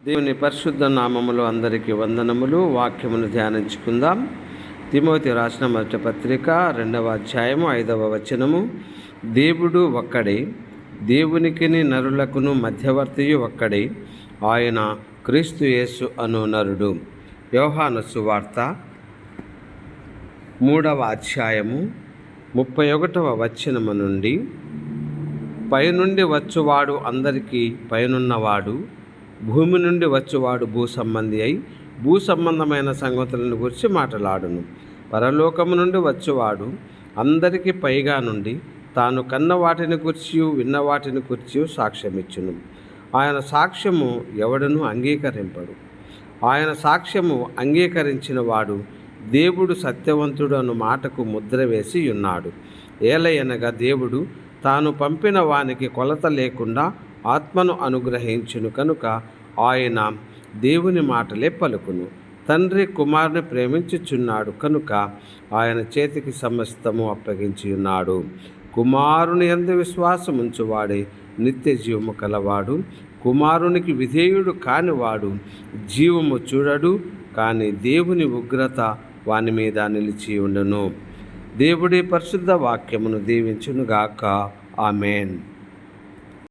దేవుని పరిశుద్ధ నామములో అందరికీ వందనములు. వాక్యమును ధ్యానించుకుందాం. తిమోతి రాసిన మొదటి పత్రిక 2వ అధ్యాయము 5వ వచనము. దేవుడు ఒక్కడే, దేవునికిని నరులకును మధ్యవర్తియు ఒక్కడే, ఆయన క్రీస్తు యేసు అను నరుడు. యోహాను సువార్త 3వ అధ్యాయము 31వ వచనము నుండి, పైనుండి వచ్చువాడు అందరికీ పైనున్నవాడు, భూమి నుండి వచ్చువాడు భూసంబంధి అయి భూసంబంధమైన సంగతులను గురించి మాట్లాడును. పరలోకము నుండి వచ్చువాడు అందరికీ పైగా నుండి తాను కన్న వాటిని గురించి విన్న వాటిని గురించి సాక్ష్యమిచ్చును. ఆయన సాక్ష్యము ఎవడనూ అంగీకరింపడు. ఆయన సాక్ష్యము అంగీకరించిన వాడు దేవుడు సత్యవంతుడు అను మాటకు ముద్ర వేసి ఉన్నాడు. ఏలయనగా దేవుడు తాను పంపిన వానికి కొలత లేకుండా ఆత్మను అనుగ్రహించును కనుక ఆయన దేవుని మాటలే పలుకును. తండ్రి కుమారుని ప్రేమించుచున్నాడు కనుక ఆయన చేతికి సమస్తము అప్పగించి ఉన్నాడు. కుమారుని యందు విశ్వాసముంచువాడే నిత్య జీవము కలవాడు. కుమారునికి విధేయుడు కానివాడు జీవము చూడడు, కానీ దేవుని ఉగ్రత వాని మీద నిలిచి ఉండును. దేవుడి పరిశుద్ధ వాక్యమును దీవించునుగాక. ఆమేన్.